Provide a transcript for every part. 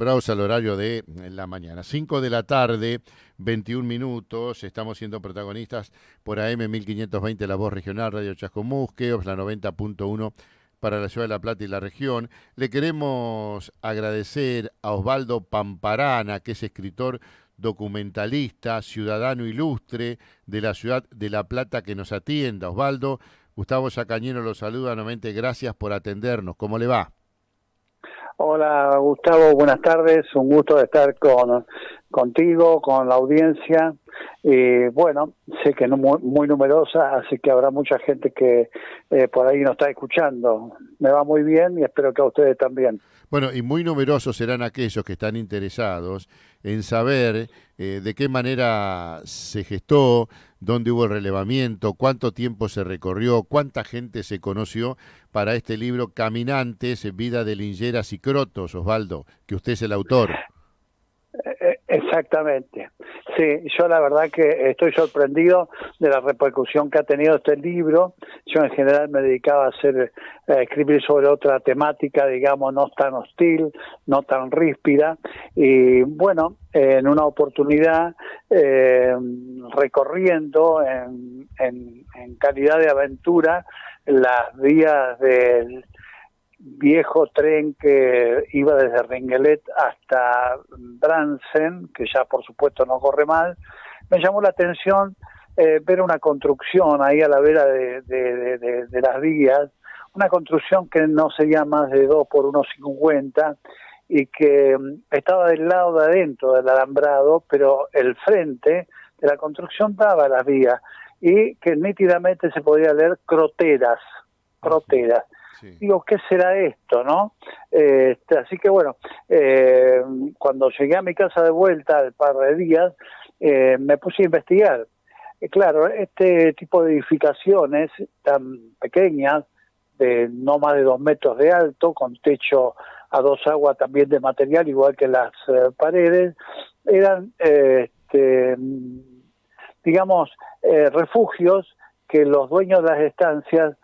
acostumbrados al horario de la mañana. 5 de la tarde, 21 minutos. Estamos siendo protagonistas por AM 1520, La Voz Regional, Radio Chascomús, Keops, la 90.1 para la Ciudad de La Plata y la región. Le queremos agradecer a Osvaldo Pamparana, que es escritor, documentalista, ciudadano ilustre de la ciudad de La Plata, que nos atienda. Osvaldo, Gustavo Yacañero lo saluda nuevamente. Gracias por atendernos. ¿Cómo le va? Hola Gustavo, buenas tardes, un gusto de estar contigo, con la audiencia. Bueno, sé que no muy numerosa, así que habrá mucha gente que por ahí nos está escuchando. Me va muy bien y espero que a ustedes también. Bueno, y muy numerosos serán aquellos que están interesados en saber de qué manera se gestó, dónde hubo el relevamiento, cuánto tiempo se recorrió, cuánta gente se conoció para este libro Caminantes, Vida de Lingeras y Crotos, Osvaldo, que usted es el autor. Exactamente. Sí, yo la verdad que estoy sorprendido de la repercusión que ha tenido este libro. Yo en general me dedicaba a escribir sobre otra temática, digamos, no tan hostil, no tan ríspida. Y bueno, en una oportunidad, recorriendo en calidad de aventura las vías del viejo tren que iba desde Ringelet hasta Bransen, que ya por supuesto no corre mal, me llamó la atención ver una construcción ahí a la vera de las vías, una construcción que no sería más de 2 por 1,50 y que estaba del lado de adentro del alambrado, pero el frente de la construcción daba a las vías y que nítidamente se podía leer croteras. Sí. Digo, ¿qué será esto, no? Así que bueno, cuando llegué a mi casa de vuelta al par de días, me puse a investigar. Claro, este tipo de edificaciones tan pequeñas, de no más de 2 metros de alto, con techo a 2 aguas también de material, igual que las paredes, eran, digamos, refugios que los dueños de las estancias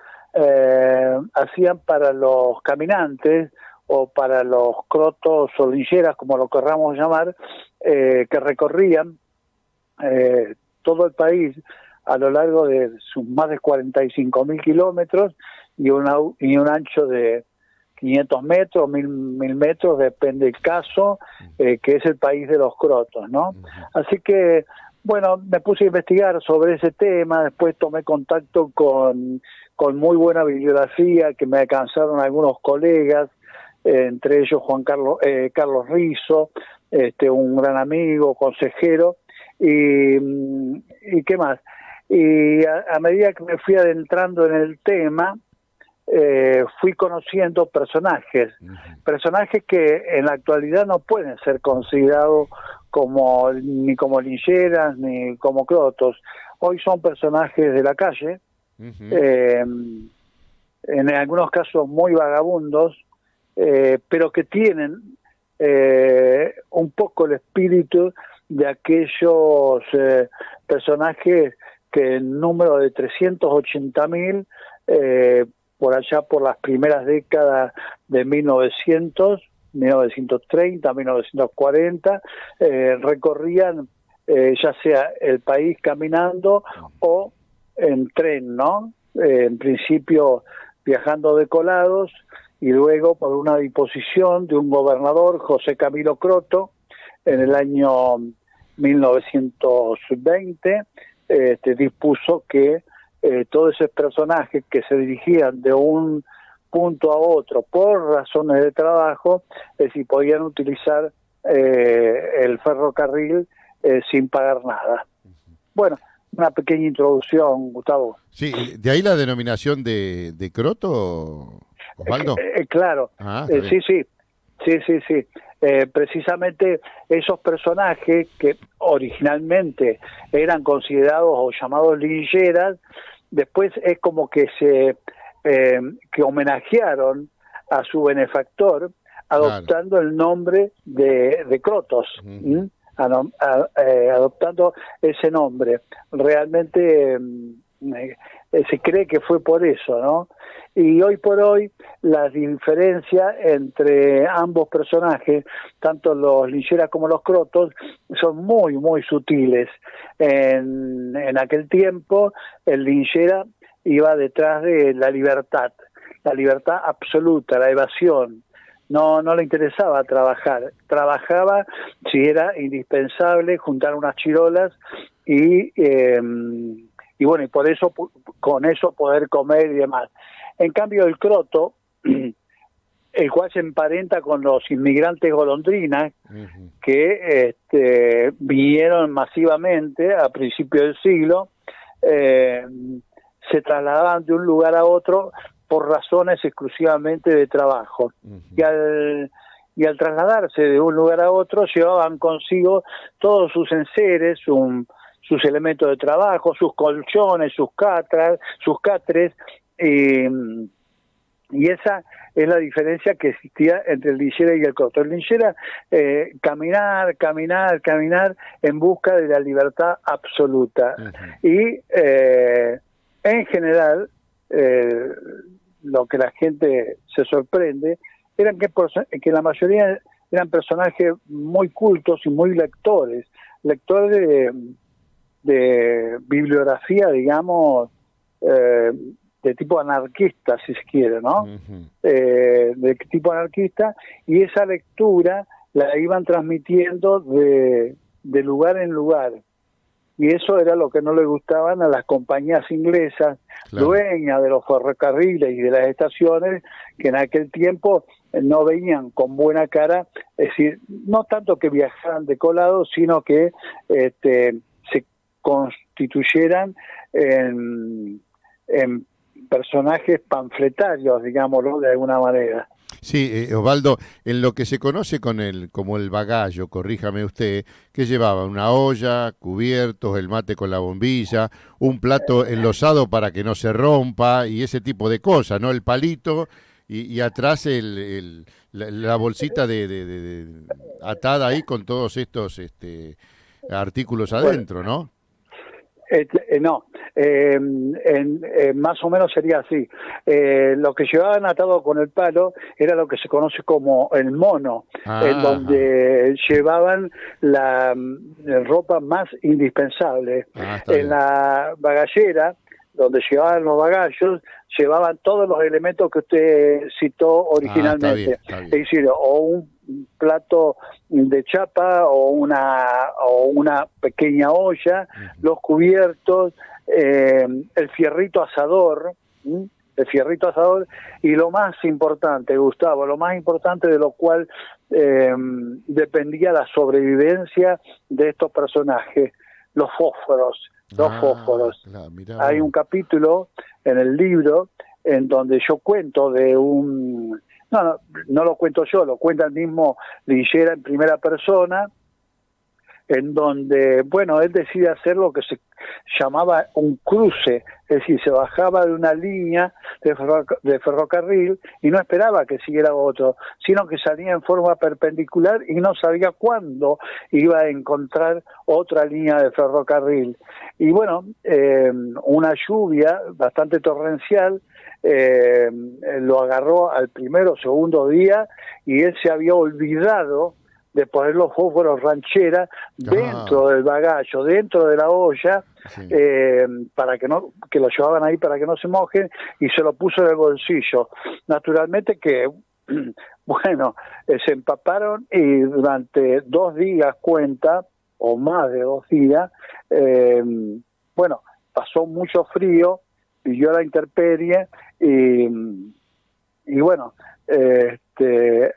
hacían para los caminantes o para los crotos o lingeras, como lo querramos llamar, que recorrían todo el país a lo largo de sus más de 45.000 kilómetros y un ancho de 500 metros, 1.000 metros, depende del caso, que es el país de los crotos, ¿no? Así que bueno, me puse a investigar sobre ese tema, después tomé contacto con muy buena bibliografía que me alcanzaron algunos colegas, entre ellos Carlos Rizo, un gran amigo, consejero, y qué más. Y a medida que me fui adentrando en el tema, fui conociendo personajes que en la actualidad no pueden ser considerados ni como lingeras ni como crotos. Hoy son personajes de la calle, en algunos casos muy vagabundos, pero que tienen un poco el espíritu de aquellos personajes que en número de 380.000, por allá por las primeras décadas de 1930, 1940, recorrían ya sea el país caminando o en tren, ¿no? En principio viajando de colados y luego por una disposición de un gobernador, José Camilo Croto, en el año 1920, dispuso que todos esos personajes que se dirigían de un punto a otro por razones de trabajo, si podían utilizar el ferrocarril sin pagar nada. Bueno, una pequeña introducción, Gustavo. Sí, de ahí la denominación de croto, Osvaldo. Claro, sí. Precisamente esos personajes que originalmente eran considerados o llamados lingeras, después es como que que homenajearon a su benefactor adoptando el nombre de Crotos, adoptando ese nombre. Realmente se cree que fue por eso, ¿no? Y hoy por hoy la diferencia entre ambos personajes, tanto los lincheras como los crotos, son muy, muy sutiles. En aquel tiempo el linchera iba detrás de la libertad absoluta, la evasión. No le interesaba trabajar, trabajaba si era indispensable juntar unas chirolas y bueno, y por eso, con eso poder comer y demás. En cambio el croto, el cual se emparenta con los inmigrantes golondrinas, que vinieron masivamente a principios del siglo, se trasladaban de un lugar a otro por razones exclusivamente de trabajo. Y al trasladarse de un lugar a otro llevaban consigo todos sus enseres, sus elementos de trabajo, sus colchones, sus catres, y esa es la diferencia que existía entre el linchera y el croto. El linchera, caminar en busca de la libertad absoluta. Y en general, lo que la gente se sorprende era que la mayoría eran personajes muy cultos y muy lectores de bibliografía, digamos, de tipo anarquista, si se quiere, ¿no? De tipo anarquista, y esa lectura la iban transmitiendo de lugar en lugar. Y eso era lo que no le gustaban a las compañías inglesas, dueñas de los ferrocarriles y de las estaciones, que en aquel tiempo no veían con buena cara, es decir, no tanto que viajaran de colado, sino que se constituyeran en personajes panfletarios, digámoslo de alguna manera. Sí, Osvaldo, en lo que se conoce como el bagallo, corríjame usted, ¿qué llevaba? Una olla, cubiertos, el mate con la bombilla, un plato enlosado para que no se rompa y ese tipo de cosas, ¿no? El palito y atrás la bolsita atada ahí con todos estos artículos adentro, ¿no? No, más o menos sería así. Lo que llevaban atado con el palo era lo que se conoce como el mono, en donde llevaban la ropa más indispensable. En la bagallera, donde llevaban los bagallos, llevaban todos los elementos que usted citó originalmente. Está bien. Es decir, o un plato de chapa o una pequeña olla, los cubiertos, el fierrito asador, y lo más importante, Gustavo, lo más importante de lo cual dependía la sobrevivencia de estos personajes, los fósforos. Claro, hay un capítulo en el libro en donde yo cuento de un... No lo cuento yo, lo cuenta el mismo linchera en primera persona, en donde, bueno, él decide hacer lo que se llamaba un cruce, es decir, se bajaba de una línea de ferrocarril y no esperaba que siguiera otro, sino que salía en forma perpendicular y no sabía cuándo iba a encontrar otra línea de ferrocarril. Y bueno, una lluvia bastante torrencial lo agarró al primero o segundo día y él se había olvidado de poner los fósforos ranchera dentro del bagallo, dentro de la olla, para que lo llevaban ahí para que no se mojen, y se lo puso en el bolsillo. Naturalmente que, bueno, se empaparon y durante 2 días o más de 2 días, bueno, pasó mucho frío, pilló la intemperie y bueno,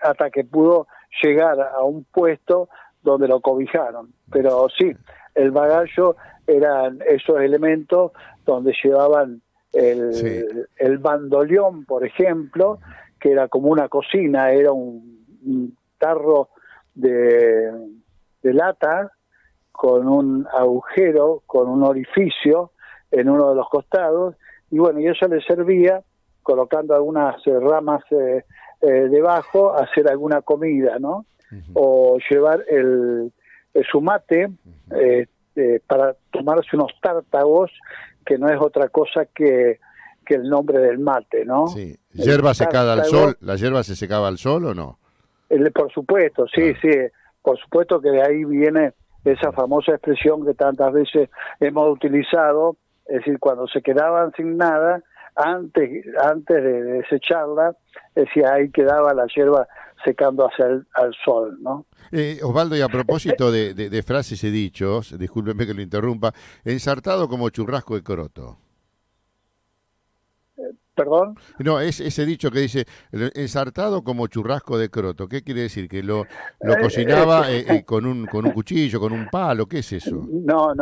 hasta que pudo llegar a un puesto donde lo cobijaron. Pero sí, el bagallo eran esos elementos donde llevaban el bandoleón, por ejemplo, que era como una cocina, era un tarro de lata con un agujero, con un orificio en uno de los costados, y bueno, y eso le servía, colocando algunas ramas debajo, hacer alguna comida, ¿no? O llevar su mate, para tomarse unos tártagos, que no es otra cosa que el nombre del mate, ¿no? Sí. ¿Hierba secada al sol? ¿La hierba se secaba al sol o no? Por supuesto, sí, sí, por supuesto que de ahí viene esa famosa expresión que tantas veces hemos utilizado, es decir, cuando se quedaban sin nada, antes de desecharla, decía, ahí quedaba la hierba secando hacia al sol, ¿no? Osvaldo, y a propósito de frases y dichos, discúlpeme que lo interrumpa, ensartado como churrasco de croto. ¿Perdón? No, es ese dicho que dice ensartado como churrasco de croto. ¿Qué quiere decir? ¿Que lo cocinaba con un cuchillo, con un palo? ¿Qué es eso? No.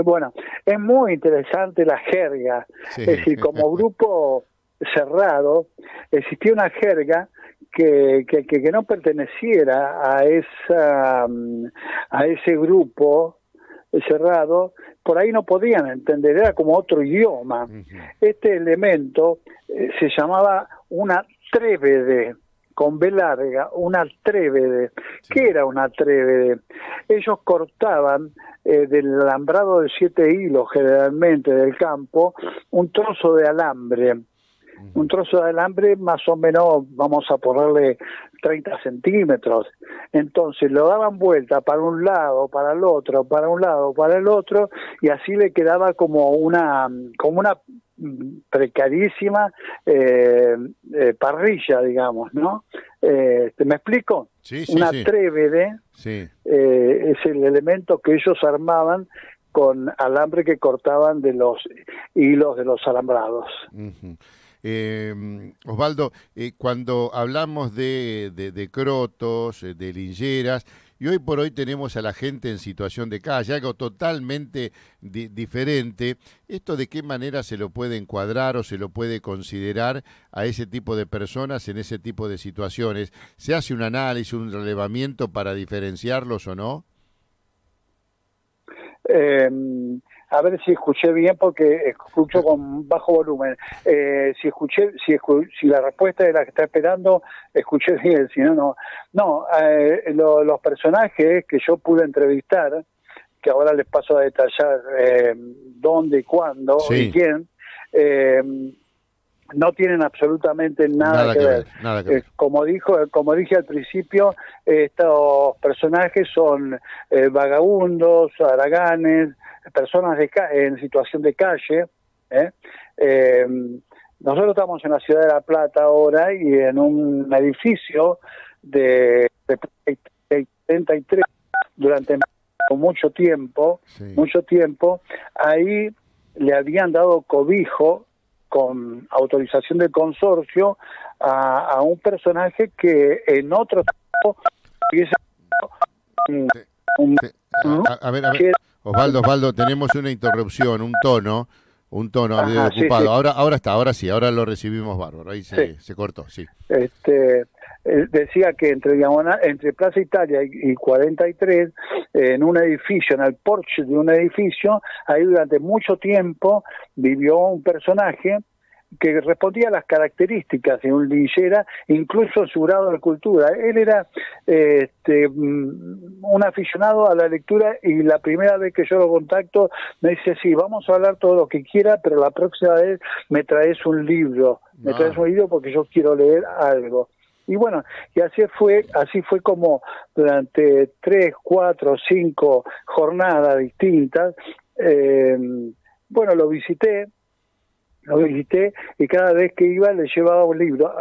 Bueno, es muy interesante la jerga. Sí. Es decir, como grupo cerrado, existía una jerga que no perteneciera a ese grupo cerrado, por ahí no podían entender, era como otro idioma. Uh-huh. Este elemento se llamaba una trébede, con B larga, una trébede. Sí. ¿Qué era una trébede? Ellos cortaban del alambrado de 7 hilos, generalmente del campo, un trozo de alambre. Un trozo de alambre más o menos, vamos a ponerle 30 centímetros. Entonces lo daban vuelta para un lado, para el otro, para un lado, para el otro, y así le quedaba como una precarísima parrilla, digamos, ¿no? ¿Me explico? Sí, una sí. trébede sí. Es el elemento que ellos armaban con alambre que cortaban de los hilos de los alambrados. Uh-huh. Osvaldo, cuando hablamos de crotos, de lincheras, y hoy por hoy tenemos a la gente en situación de calle, algo totalmente diferente, ¿esto de qué manera se lo puede encuadrar o se lo puede considerar a ese tipo de personas en ese tipo de situaciones? ¿Se hace un análisis, un relevamiento para diferenciarlos o no? A ver si escuché bien, porque escucho con bajo volumen. Si la respuesta es la que está esperando, escuché bien, si no. Los personajes que yo pude entrevistar, que ahora les paso a detallar dónde y cuándo y quién, no tienen absolutamente nada que ver. Nada que ver. Como dije al principio, estos personajes son vagabundos, haraganes, personas en situación de calle. Nosotros estamos en la ciudad de La Plata ahora y en un edificio de 33 durante mucho tiempo, ahí le habían dado cobijo con autorización del consorcio a un personaje que en otro tiempo hubiese a ver, Osvaldo, tenemos una interrupción, un tono ocupado. Sí. Ahora lo recibimos bárbaro, ahí se cortó, sí. Decía que entre Plaza Italia y 43, en un edificio, en el porche de un edificio, ahí durante mucho tiempo vivió un personaje que respondía a las características de un linchera, incluso en su grado de cultura. Él era un aficionado a la lectura, y la primera vez que yo lo contacto me dice: sí, vamos a hablar todo lo que quiera, pero la próxima vez me traes un libro, porque yo quiero leer algo. Y bueno, y así fue como durante 3, 4, 5 jornadas distintas, lo visité, y cada vez que iba le llevaba un libro.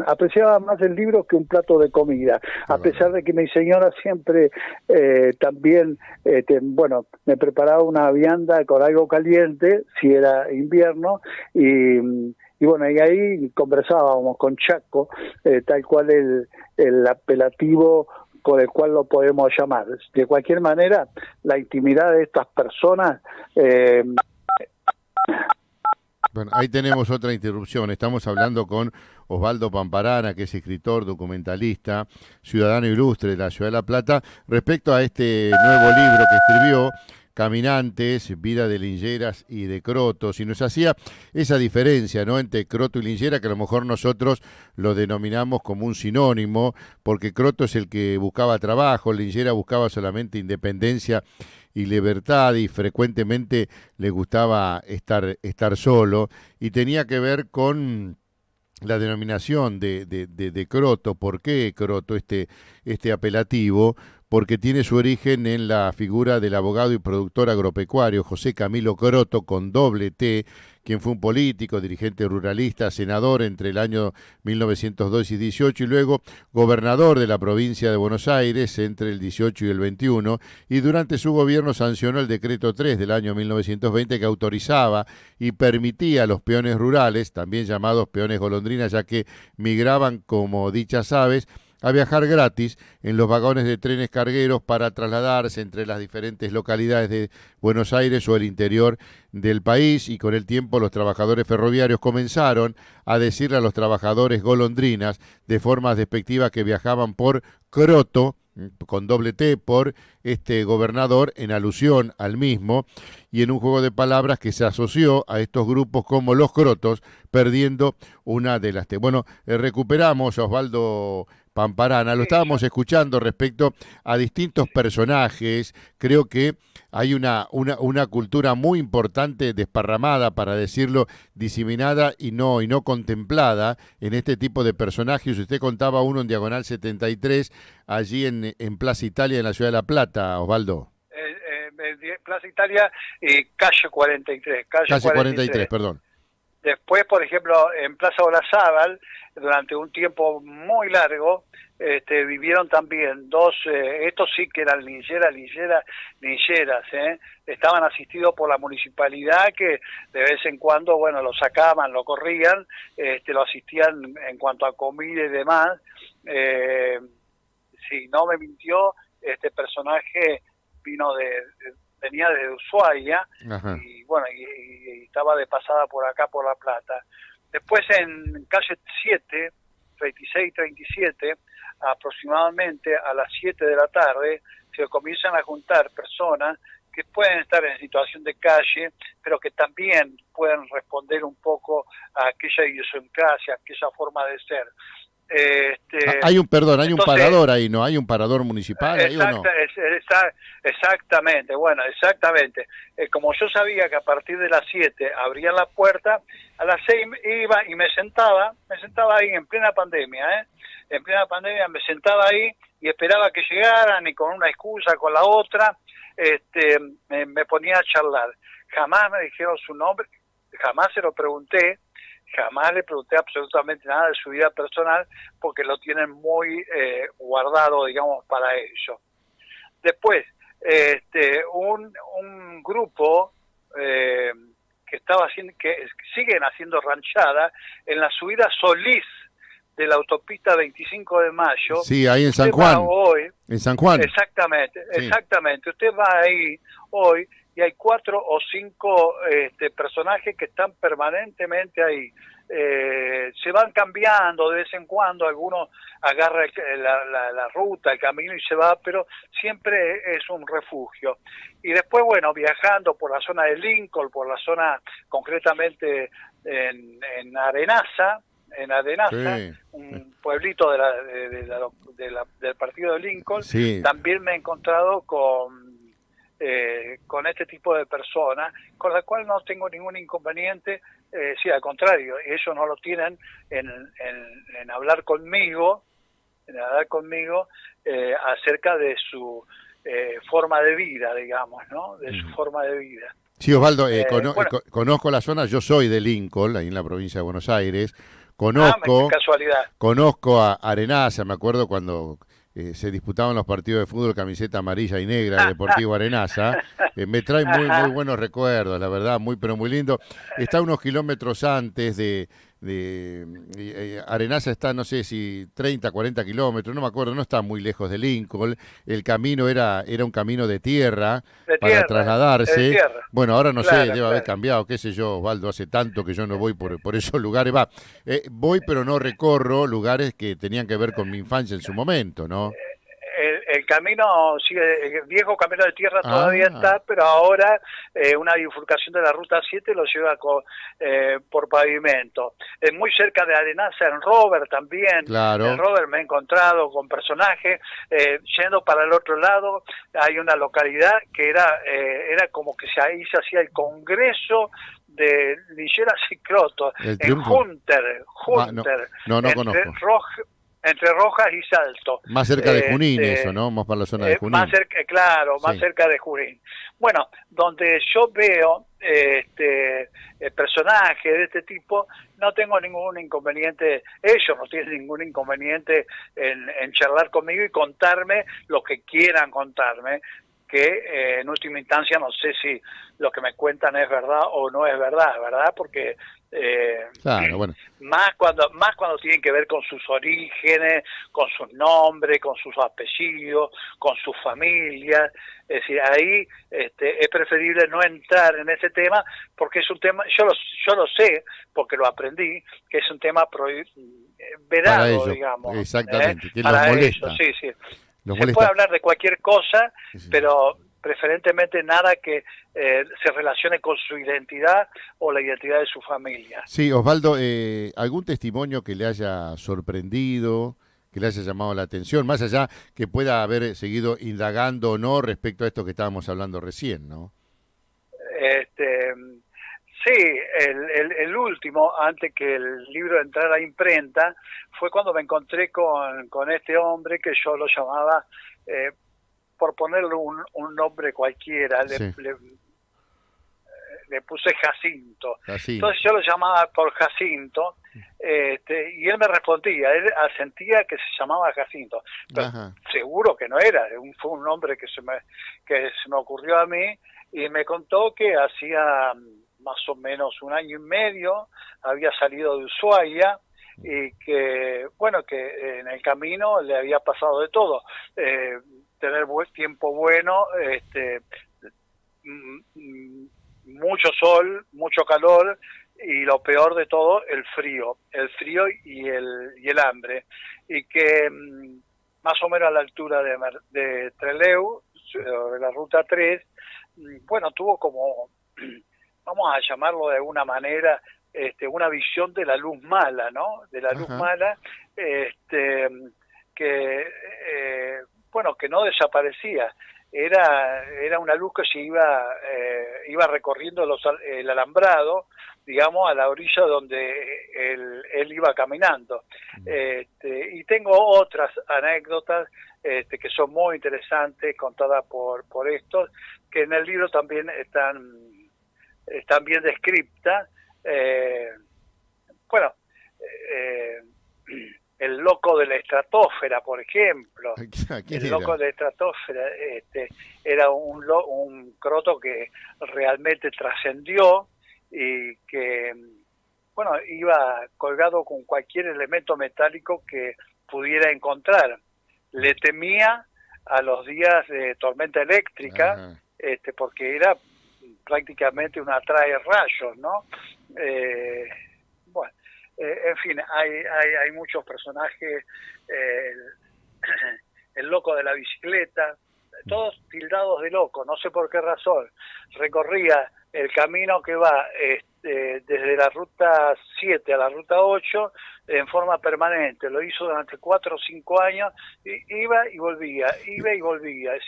Apreciaba más el libro que un plato de comida, a pesar de que mi señora siempre también me preparaba una vianda con algo caliente si era invierno, y ahí conversábamos con Chaco, tal cual el apelativo con el cual lo podemos llamar. De cualquier manera, la intimidad de estas personas... Bueno, ahí tenemos otra interrupción. Estamos hablando con Osvaldo Pamparana, que es escritor, documentalista, ciudadano ilustre de la Ciudad de La Plata, respecto a este nuevo libro que escribió caminantes, vida de lincheras y de crotos, y nos hacía esa diferencia, ¿no?, entre croto y linchera, que a lo mejor nosotros lo denominamos como un sinónimo, porque croto es el que buscaba trabajo, linchera buscaba solamente independencia y libertad, y frecuentemente le gustaba estar solo, y tenía que ver con la denominación de croto. ¿Por qué croto, este apelativo? Porque tiene su origen en la figura del abogado y productor agropecuario José Camilo Croto, con doble T, quien fue un político, dirigente ruralista, senador entre el año 1902 y 18, y luego gobernador de la provincia de Buenos Aires entre el 18 y el 21, y durante su gobierno sancionó el decreto 3 del año 1920, que autorizaba y permitía a los peones rurales, también llamados peones golondrinas, ya que migraban como dichas aves, a viajar gratis en los vagones de trenes cargueros para trasladarse entre las diferentes localidades de Buenos Aires o el interior del país. Y con el tiempo los trabajadores ferroviarios comenzaron a decirle a los trabajadores golondrinas de forma despectiva que viajaban por croto, con doble T, por este gobernador, en alusión al mismo, y en un juego de palabras que se asoció a estos grupos como los crotos, perdiendo una de las T. Bueno, recuperamos a Osvaldo Pamparana, lo estábamos escuchando respecto a distintos personajes. Creo que hay una cultura muy importante, desparramada, para decirlo, diseminada y no contemplada en este tipo de personajes. Usted contaba uno en Diagonal 73, allí en Plaza Italia, en la ciudad de La Plata, Osvaldo. Plaza Italia y calle 43. Calle 43, perdón. Después, por ejemplo, en Plaza Olazábal, durante un tiempo muy largo, vivieron también dos, estos sí que eran lincheras, estaban asistidos por la municipalidad, que de vez en cuando, bueno, lo sacaban, lo corrían, lo asistían en cuanto a comida y demás. Si no me mintió, este personaje venía desde Ushuaia. Ajá. Y bueno, y estaba de pasada por acá, por La Plata. Después en calle 7, 36 y 37, aproximadamente a las 7 de la tarde, se comienzan a juntar personas que pueden estar en situación de calle, pero que también pueden responder un poco a aquella idiosincrasia, a aquella forma de ser. Hay un parador ahí, ¿no? Hay un parador municipal ahí, ¿o no? Exactamente, bueno, exactamente. Como yo sabía que a partir de las 7 abrían la puerta, a las 6 iba y me sentaba ahí en plena pandemia, en plena pandemia me sentaba ahí y esperaba que llegaran, y con una excusa, con la otra, me ponía a charlar. Jamás me dijeron su nombre, jamás se lo pregunté. Jamás le pregunté absolutamente nada de su vida personal, porque lo tienen muy guardado, digamos, para ellos. Después, un grupo que siguen haciendo ranchada en la subida Solís de la autopista 25 de Mayo. Sí, ahí en San Juan. En San Juan. Exactamente, sí. Exactamente. Usted va ahí hoy y hay 4 o 5 personajes que están permanentemente ahí. Se van cambiando de vez en cuando, algunos agarra la ruta, el camino y se va, pero siempre es un refugio. Y después, bueno, viajando por la zona de Lincoln, por la zona concretamente en Arenaza, sí, un pueblito del partido de Lincoln, sí. También me he encontrado con este tipo de personas, con la cual no tengo ningún inconveniente, sí, al contrario, ellos no lo tienen en hablar conmigo, acerca de su forma de vida, digamos, ¿no? De su forma de vida. Sí, Osvaldo, conozco la zona, yo soy de Lincoln, ahí en la provincia de Buenos Aires. Conozco a Arenaza, me acuerdo cuando se disputaban los partidos de fútbol camiseta amarilla y negra de Deportivo Arenaza. Me trae muy buenos recuerdos, la verdad, pero muy lindo. Está unos kilómetros antes de Arenaza, está, no sé si 30, 40 kilómetros, no me acuerdo, no está muy lejos de Lincoln. El camino era un camino de tierra para trasladarse. Bueno, ahora no sé, debe haber cambiado, qué sé yo, Osvaldo, hace tanto que yo no voy por esos lugares. Voy, pero no recorro lugares que tenían que ver con mi infancia en su momento, ¿no? el camino sigue, el viejo camino de tierra todavía está, pero ahora una bifurcación de la ruta 7 lo lleva por pavimento. Muy cerca de Arenaza, en Robert también. Claro. En Robert me he encontrado con personajes. Yendo para el otro lado, hay una localidad que era como que ahí se hacía el congreso de Lilleras y Croto, en Hunter, no conozco. Entre Rojas y Salto. Más cerca de Junín eso, ¿no? Más para la zona de Junín. Más cerca, claro, más cerca de Junín. Bueno, donde yo veo personajes de este tipo, no tengo ningún inconveniente, ellos no tienen ningún inconveniente en charlar conmigo y contarme lo que quieran contarme, que en última instancia no sé si lo que me cuentan es verdad o no es verdad, porque claro, bueno. más cuando tienen que ver con sus orígenes, con sus nombres, con sus apellidos, con sus familias. Es decir, ahí es preferible no entrar en ese tema, porque es un tema, yo lo sé porque lo aprendí, que es un tema vedado, ellos, digamos, exactamente, que para los molesta. ellos, sí. Se puede hablar de cualquier cosa, pero preferentemente nada que se relacione con su identidad o la identidad de su familia. Sí, Osvaldo, ¿algún testimonio que le haya sorprendido, que le haya llamado la atención, más allá que pueda haber seguido indagando o no respecto a esto que estábamos hablando recién, ¿no? Sí, el último, antes que el libro entrara a imprenta, fue cuando me encontré con este hombre que yo lo llamaba, por ponerle un nombre cualquiera, Sí. le puse Jacinto. Jacinto. Entonces yo lo llamaba por Jacinto, y él me respondía, él asentía que se llamaba Jacinto. Pero seguro que no era, fue un nombre que se me ocurrió a mí, y me contó que hacía más o menos 1 año y medio había salido de Ushuaia y que, bueno, que en el camino le había pasado de todo, tener tiempo bueno, mucho sol, mucho calor, y lo peor de todo, el frío y el hambre, y que más o menos a la altura de Trelew, de la ruta 3, bueno, tuvo como, vamos a llamarlo de alguna manera, una visión de la luz mala, ¿no? De la luz mala, que bueno, que no desaparecía. Era una luz que se iba recorriendo el alambrado, digamos, a la orilla donde él iba caminando. Y tengo otras anécdotas que son muy interesantes, contadas por estos, que en el libro también están bien descriptas. Bueno, el loco de la estratosfera, por ejemplo. El loco de la estratosfera era un croto que realmente trascendió y que, bueno, iba colgado con cualquier elemento metálico que pudiera encontrar. Le temía a los días de tormenta eléctrica, porque era prácticamente una atrae rayos, ¿no? Bueno, en fin, hay muchos personajes, el loco de la bicicleta, todos tildados de loco, no sé por qué razón. Recorría el camino que va desde la ruta 7 a la ruta 8 en forma permanente, lo hizo durante 4 o 5 años, iba y volvía,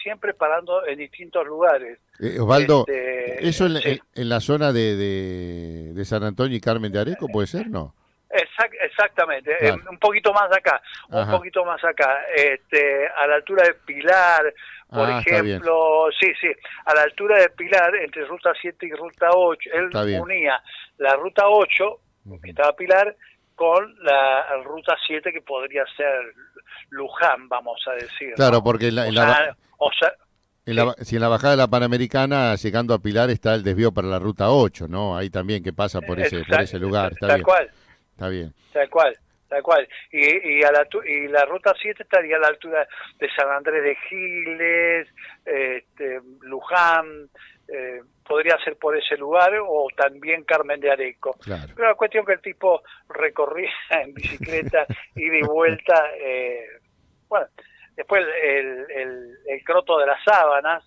siempre parando en distintos lugares. Osvaldo, ¿eso en la zona de San Antonio y Carmen de Areco puede ser, no? Exactamente, Claro. un poquito más acá, a la altura de Pilar, por ejemplo, sí, a la altura de Pilar, entre ruta 7 y ruta 8, él unía la ruta 8, que estaba Pilar, con la ruta 7, que podría ser Luján, vamos a decir. Claro, ¿no? porque si en la bajada de la Panamericana, llegando a Pilar, está el desvío para la ruta 8, ¿no? Ahí también, que pasa por ese lugar, está bien. Cual. Está bien. Tal cual. Y la ruta 7 estaría a la altura de San Andrés de Giles, Luján, podría ser por ese lugar, o también Carmen de Areco. Claro. Pero la cuestión que el tipo recorría en bicicleta ida y vuelta, bueno, Después el croto de las sábanas,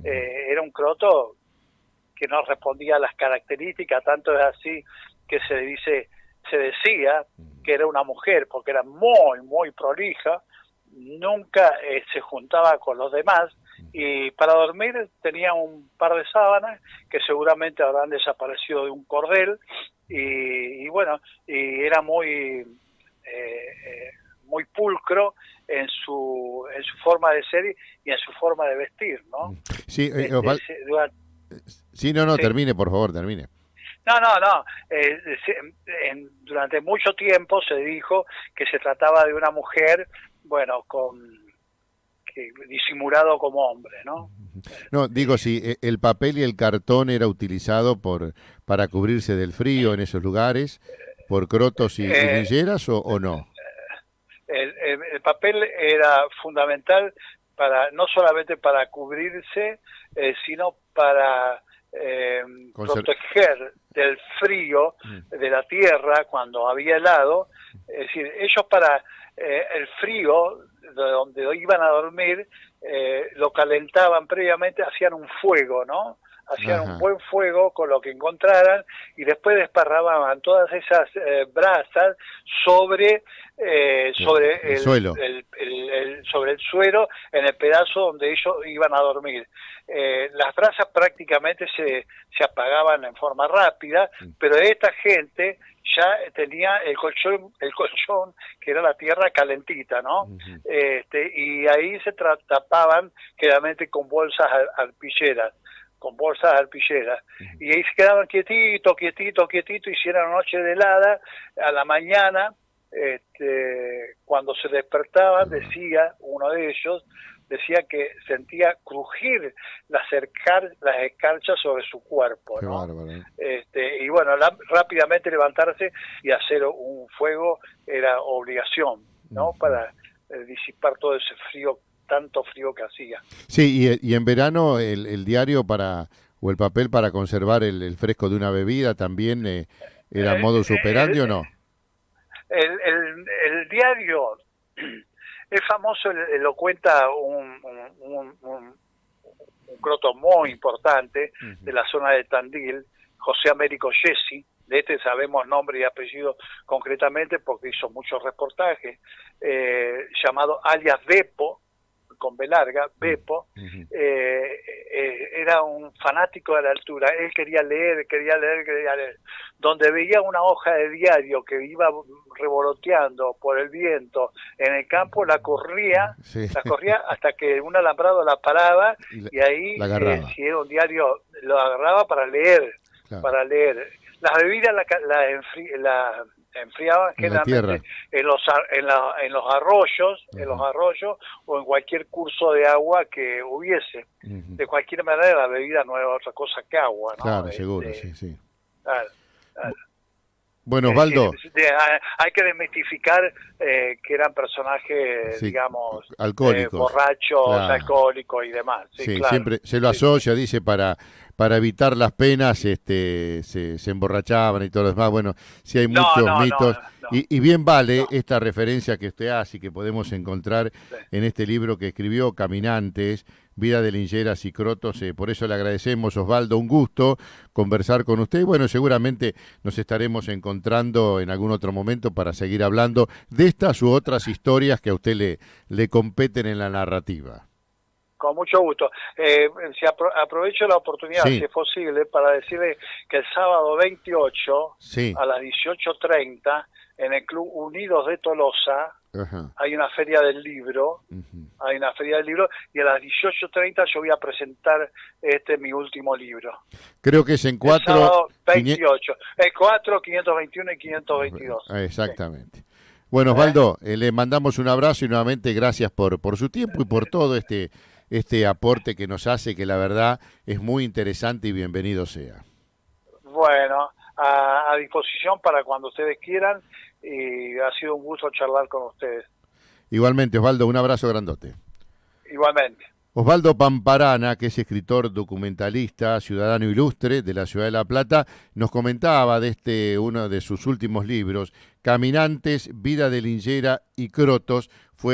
era un croto que no respondía a las características, tanto es así que se decía que era una mujer, porque era muy, muy prolija, nunca se juntaba con los demás, y para dormir tenía un par de sábanas que seguramente habrán desaparecido de un cordel, y bueno, y era muy muy pulcro en su forma de ser y en su forma de vestir, ¿no? Sí, sí, no, sí. termine, por favor, termine. No. Durante mucho tiempo se dijo que se trataba de una mujer, bueno, disimulado como hombre, ¿no? No, digo, si el papel y el cartón era utilizado para cubrirse del frío en esos lugares, por crotos y lilleras, o no. El papel era fundamental no solamente para cubrirse, sino para proteger del frío de la tierra cuando había helado. Es decir, ellos para el frío de donde iban a dormir lo calentaban previamente, hacían un fuego, ¿no? Hacían un buen fuego con lo que encontraran y después desparramaban todas esas brasas sobre el suelo, sobre el suelo en el pedazo donde ellos iban a dormir. Las brasas prácticamente se apagaban en forma rápida, pero esta gente ya tenía el colchón que era la tierra calentita, ¿no? Y ahí se tapaban generalmente con bolsas arpilleras, y ahí se quedaban quietitos, y si era noche de helada, a la mañana, cuando se despertaban, decía uno de ellos, que sentía crujir las escarchas sobre su cuerpo, ¿no? Y bueno, rápidamente levantarse y hacer un fuego era obligación, ¿no? Para disipar todo ese frío, tanto frío que hacía. Sí, y en verano el diario o el papel para conservar el fresco de una bebida también era modus operandi, ¿o no? El diario es famoso, lo cuenta un croto muy importante de la zona de Tandil, José Américo Yesi. De este sabemos nombre y apellido concretamente porque hizo muchos reportajes, llamado alias Beppo, con B larga, Beppo. Era un fanático de la altura. Él quería leer. Donde veía una hoja de diario que iba revoloteando por el viento en el campo, la corría hasta que un alambrado la paraba y ahí, si era un diario, lo agarraba para leer. Las bebidas la enfriaban generalmente en los arroyos o en cualquier curso de agua que hubiese. De cualquier manera la bebida no era otra cosa que agua, ¿no? Claro, seguro, sí. Claro. Bueno, Osvaldo, hay que desmitificar que eran personajes, digamos, alcohólicos, borrachos, alcohólicos y demás. Sí, claro. Siempre se lo asocia, dice, para evitar las penas, se emborrachaban y todo lo demás. Bueno, sí hay muchos mitos. Y bien vale esta referencia que usted hace y que podemos encontrar en este libro que escribió, Caminantes, Vida de Lingeras y Crotos. Por eso le agradecemos, Osvaldo, un gusto conversar con usted. Y bueno, seguramente nos estaremos encontrando en algún otro momento para seguir hablando de estas u otras historias que a usted le competen en la narrativa. Con mucho gusto. Aprovecho la oportunidad, si es posible, para decirle que el sábado 28 a las 18:30 en el Club Unidos de Tolosa hay una feria del libro, y a las 18:30 yo voy a presentar mi último libro. Creo que es en 4... El sábado 28, el 4, 521 y 522. Exactamente. Bueno, Osvaldo, le mandamos un abrazo y nuevamente gracias por su tiempo y por todo este aporte que nos hace, que la verdad es muy interesante y bienvenido sea. Bueno, a disposición para cuando ustedes quieran, y ha sido un gusto charlar con ustedes. Igualmente, Osvaldo, un abrazo grandote. Igualmente. Osvaldo Pamparana, que es escritor, documentalista, ciudadano ilustre de la ciudad de La Plata, nos comentaba de uno de sus últimos libros, Caminantes, Vida de Lingera y Crotos.